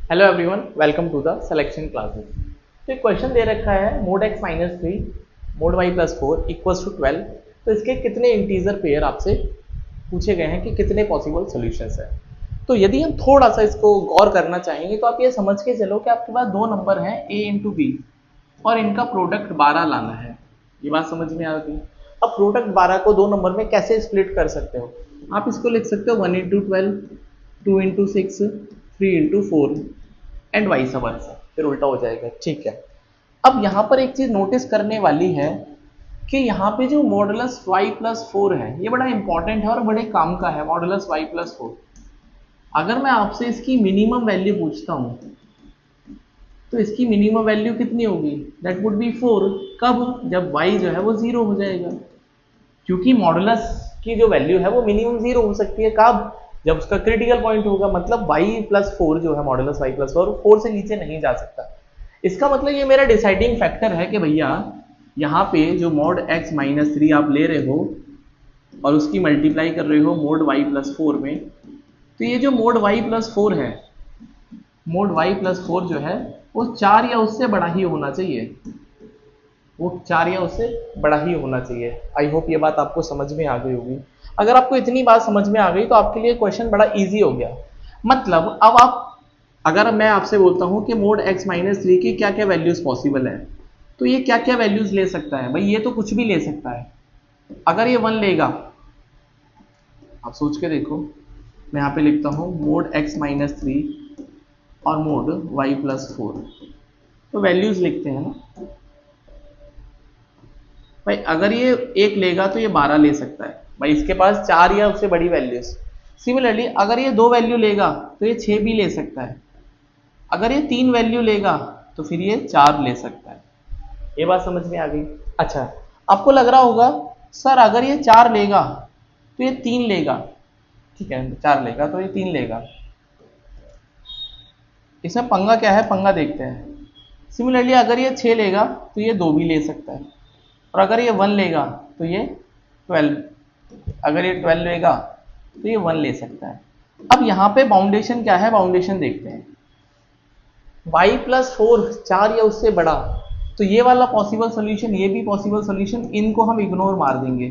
Hello everyone, welcome to the selection classes. तो एक question दे रखा है mod x minus three mod y plus four equals to 12। तो इसके कितने इंटीजर पेयर आपसे पूछे गए हैं कि कितने पॉसिबल सॉल्यूशंस हैं। तो यदि हम थोड़ा सा इसको गौर करना चाहेंगे तो आप ये समझ के चलो कि आपके पास दो नंबर हैं a इंटू बी और इनका प्रोडक्ट 12 लाना है। ये बात समझ में आ गई। अब प्रोडक्ट 12 को दो नंबर में कैसे स्प्लिट कर सकते हो? आप इसको लिख सकते हो 1 into 12, 2 into 6, 3 into 4 and vice versa, फिर उल्टा हो जाएगा। ठीक है। अब यहाँ पर एक चीज नोटिस करने वाली है कि यहाँ पे जो मॉडुलस y प्लस फोर है ये बड़ा इंपॉर्टेंट है और बड़े काम का है। मॉडुलस y प्लस फोर, अगर मैं आपसे इसकी मिनिमम वैल्यू पूछता हूँ तो इसकी मिनिमम वैल्यू कितनी होगी? That would be 4। कब? जब y जो है वो जीरो हो जाएगा, क्योंकि मॉडुलस की जो वैल्यू है वो मिनिमम जीरो हो सकती है। कब? जब उसका क्रिटिकल पॉइंट होगा। मतलब y प्लस फोर जो है modulus y plus four, four से नीचे नहीं जा सकता। इसका मतलब ये मेरा डिसाइडिंग फैक्टर है कि भैया यहाँ पे जो मॉड x माइनस थ्री आप ले रहे हो और उसकी मल्टीप्लाई कर रहे हो मोड y प्लस फोर में, तो ये जो मोड y प्लस फोर है, मोड y प्लस फोर जो है वो चार या उससे बड़ा ही होना चाहिए। वो चार या उससे बड़ा ही होना चाहिए। आई होप ये बात आपको समझ में आ गई होगी। अगर आपको इतनी बात समझ में आ गई तो आपके लिए क्वेश्चन बड़ा इजी हो गया। मतलब अब आप, अगर मैं आपसे बोलता हूं कि मोड x माइनस थ्री की क्या क्या वैल्यूज पॉसिबल है, तो ये क्या क्या वैल्यूज ले सकता है? भाई ये तो कुछ भी ले सकता है। अगर ये वन लेगा, आप सोच के देखो, मैं यहाँ पे लिखता हूँ मोड x माइनस थ्री और मोड y प्लस फोर, तो वैल्यूज लिखते हैं ना भाई। अगर ये एक लेगा तो ये 12 ले सकता है भाई, इसके पास चार या उससे बड़ी वैल्यूज। सिमिलरली अगर ये दो वैल्यू लेगा तो ये 6 भी ले सकता है। अगर ये तीन वैल्यू लेगा तो फिर ये चार ले सकता है। ये बात समझ में आ गई? अच्छा, आपको लग रहा होगा सर अगर ये चार लेगा तो ये तीन लेगा। ठीक है, चार लेगा तो ये तीन लेगा। इसमें पंगा क्या है, पंगा देखते हैं। सिमिलरली अगर ये 6 लेगा तो ये दो भी ले सकता है, और अगर ये वन लेगा तो ये 12, अगर ये 12 लेगा तो ये वन ले सकता है। अब यहाँ पे बाउंडेशन क्या है, बाउंडेशन देखते हैं। y प्लस फोर चार या उससे बड़ा, तो ये वाला पॉसिबल सोल्यूशन, ये भी पॉसिबल सोल्यूशन, इनको हम इग्नोर मार देंगे।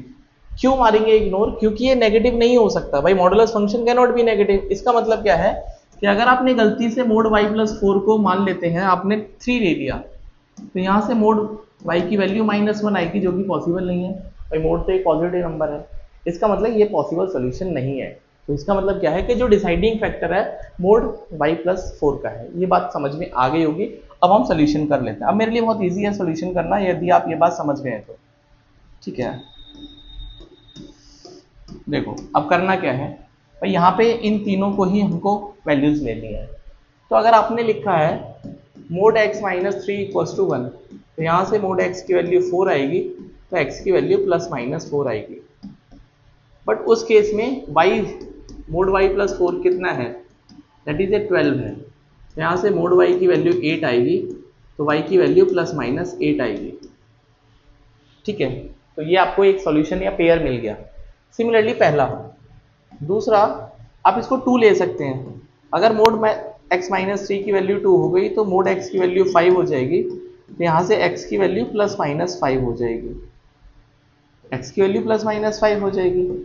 क्यों मारेंगे इग्नोर? क्योंकि ये नेगेटिव नहीं हो सकता भाई। Modulus function can not be negative. इसका मतलब क्या है कि अगर आपने गलती से मोड y प्लस फोर को मान लेते हैं, आपने 3 ले लिया, तो यहाँ से मोड y की वैल्यू -1 आएगी, जो कि पॉसिबल नहीं है भाई। मोड तो एक पॉजिटिव नंबर है, इसका मतलब ये पॉसिबल सोल्यूशन नहीं है। तो इसका मतलब क्या है कि जो डिसाइडिंग फैक्टर है मोड y प्लस फोर का है। ये बात समझ में आ गई होगी। अब हम सोल्यूशन कर लेते हैं। अब मेरे लिए बहुत ईजी है सोल्यूशन करना, यदि आप ये बात समझ गए तो। ठीक है, देखो अब करना क्या है भाई, यहाँ पे इन तीनों को ही हमको वैल्यूज लेनी है। तो अगर आपने लिखा है mod x minus three equals to one, तो यहाँ से मोड x की वैल्यू 4 आएगी, तो x की वैल्यू प्लस माइनस 4 आएगी। बट उस केस में y, mode y plus four कितना है? दैट इज ए 12 है। तो यहाँ से मोड y की वैल्यू 8 आएगी, तो y की वैल्यू प्लस माइनस 8 आएगी। ठीक है, तो ये आपको एक सॉल्यूशन या पेयर मिल गया। सिमिलरली पहला। दूसरा, आप इसको 2 ले सकते हैं। अगर मोड x माइनस थ्री की वैल्यू 2 हो गई तो मोड x की वैल्यू 5 हो जाएगी, तो यहाँ से x की वैल्यू प्लस माइनस 5 हो जाएगी। x की वैल्यू प्लस माइनस 5 हो जाएगी।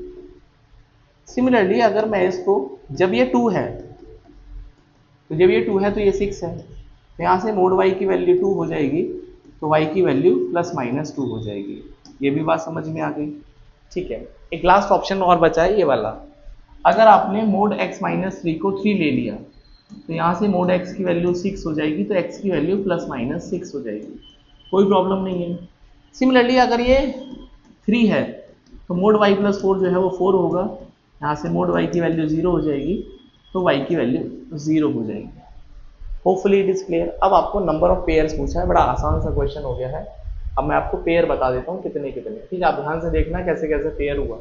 सिमिलरली अगर मैं इसको, जब ये 2 है तो जब ये 2 है तो ये 6 है, तो यहाँ से मोड y की वैल्यू 2 हो जाएगी, तो y की वैल्यू प्लस माइनस 2 हो जाएगी। ये भी बात समझ में आ गई? ठीक है, एक लास्ट ऑप्शन और बचा है ये वाला। अगर आपने मोड x माइनस थ्री को 3 ले लिया, तो यहाँ से मोड x की वैल्यू 6 हो जाएगी, तो x की वैल्यू प्लस माइनस 6 हो जाएगी। कोई प्रॉब्लम नहीं है। सिमिलरली अगर ये 3 है तो मोड y प्लस फोर जो है वो 4 होगा, यहाँ से मोड y की वैल्यू 0 हो जाएगी, तो y की वैल्यू 0 हो जाएगी। Hopefully it is clear. अब आपको नंबर ऑफ पेयर्स पूछा है, बड़ा आसान सा क्वेश्चन हो गया है। अब मैं आपको पेयर बता देता हूँ कितने कितने। ठीक है, आप ध्यान से देखना कैसे कैसे पेयर हुआ।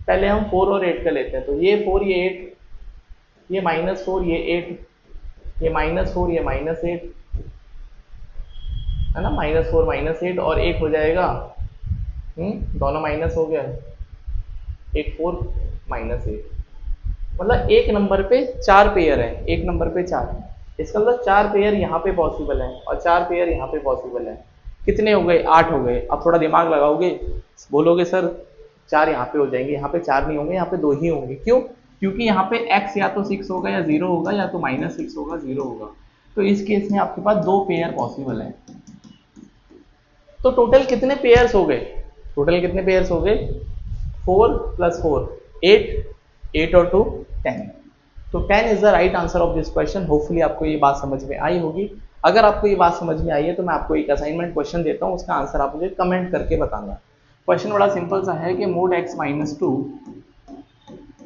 पहले हम 4 और 8 का लेते हैं, तो ये 4 ये 8, ये -4 ये 8, ये -4 ये -8 है ना, -4 -8 और 1 हो जाएगा, दोनों माइनस हो गया, 8 4 -8। मतलब एक नंबर पे 4 पेयर है, एक नंबर पे 4। इसका मतलब 4 पेयर यहाँ पे पॉसिबल है और 4 पेयर यहाँ पे पॉसिबल है। कितने हो गए? 8 हो गए। अब थोड़ा दिमाग लगाओगे, बोलोगे सर 4 यहाँ पे हो जाएंगे, यहाँ पे 4 नहीं होंगे, यहाँ पे 2 ही होंगे। क्यों? क्योंकि यहाँ पे x या तो 6 होगा या 0 होगा, या तो -6 होगा 0 होगा। तो इस केस में आपके पास 2 पेयर पॉसिबल है। तो टोटल कितने पेयर्स हो गए? टोटल कितने पेयर्स हो गए? 4 + 4 8, 8 और 2 10। तो 10 is the right answer of this question. Hopefully आपको ये बात समझ में आई होगी। अगर आपको ये बात समझ में आई है तो मैं आपको एक असाइनमेंट क्वेश्चन देता हूँ, उसका आंसर आप मुझे कमेंट करके बताना। क्वेश्चन बड़ा सिंपल सा है कि mod x - 2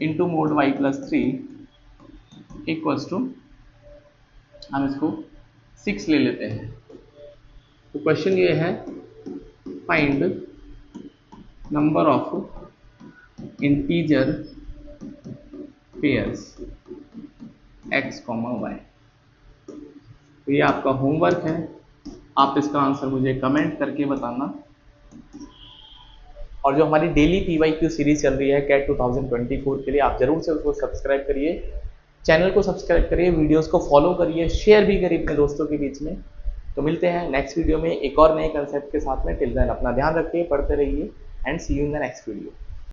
into mod y + 3 equals to, हम इसको 6 ले लेते हैं। तो क्वेश्चन ये है, find number of integer pairs x, y। तो ये आपका होमवर्क है, आप इसका आंसर मुझे कमेंट करके बताना। और जो हमारी डेली PYQ सीरीज चल रही है कैट 2024 के लिए, आप जरूर से उसको सब्सक्राइब करिए, चैनल को सब्सक्राइब करिए, वीडियोस को फॉलो करिए, शेयर भी करिए अपने दोस्तों के बीच में। तो मिलते हैं नेक्स्ट वीडियो में एक और नए कंसेप्ट के साथ में। टिल देन अपना ध्यान रखिए, पढ़ते रहिए, and see you in the next video.